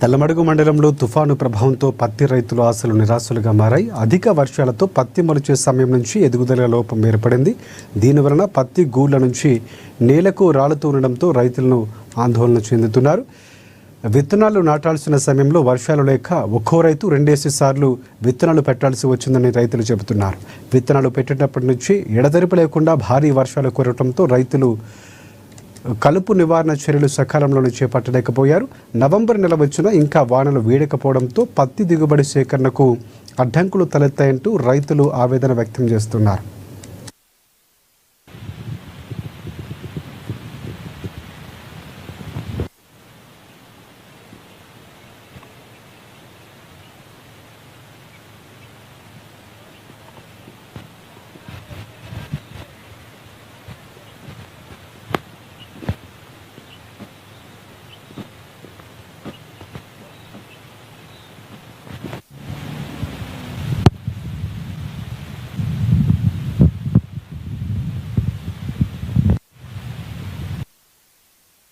తెల్లమడుగు మండలంలో తుఫాను ప్రభావంతో పత్తి రైతులు ఆశలు నిరాశలుగా మారాయి. అధిక వర్షాలతో పత్తి మొలిచే సమయం నుంచి ఎదుగుదల లోపం ఏర్పడింది. దీనివలన పత్తి గూళ్ల నుంచి నేలకు రాలుతూ ఉండడంతో రైతులను ఆందోళన చెందుతున్నారు. విత్తనాలు నాటాల్సిన సమయంలో వర్షాలు లేక ఒక్కో రైతు 2 సార్లు విత్తనాలు పెట్టాల్సి వచ్చిందని రైతులు చెబుతున్నారు. విత్తనాలు పెట్టేటప్పటి నుంచి ఎడతెరిపి లేకుండా భారీ వర్షాలు కురవడంతో రైతులు కలుపు నివారణ చర్యలు సకాలంలోనే చేపట్టలేకపోయారు. నవంబర్ నెల వచ్చినా ఇంకా వానలు వీడకపోవడంతో పత్తి దిగుబడి సేకరణకు అడ్డంకులు తలెత్తాయంటూ రైతులు ఆవేదన వ్యక్తం చేస్తున్నారు.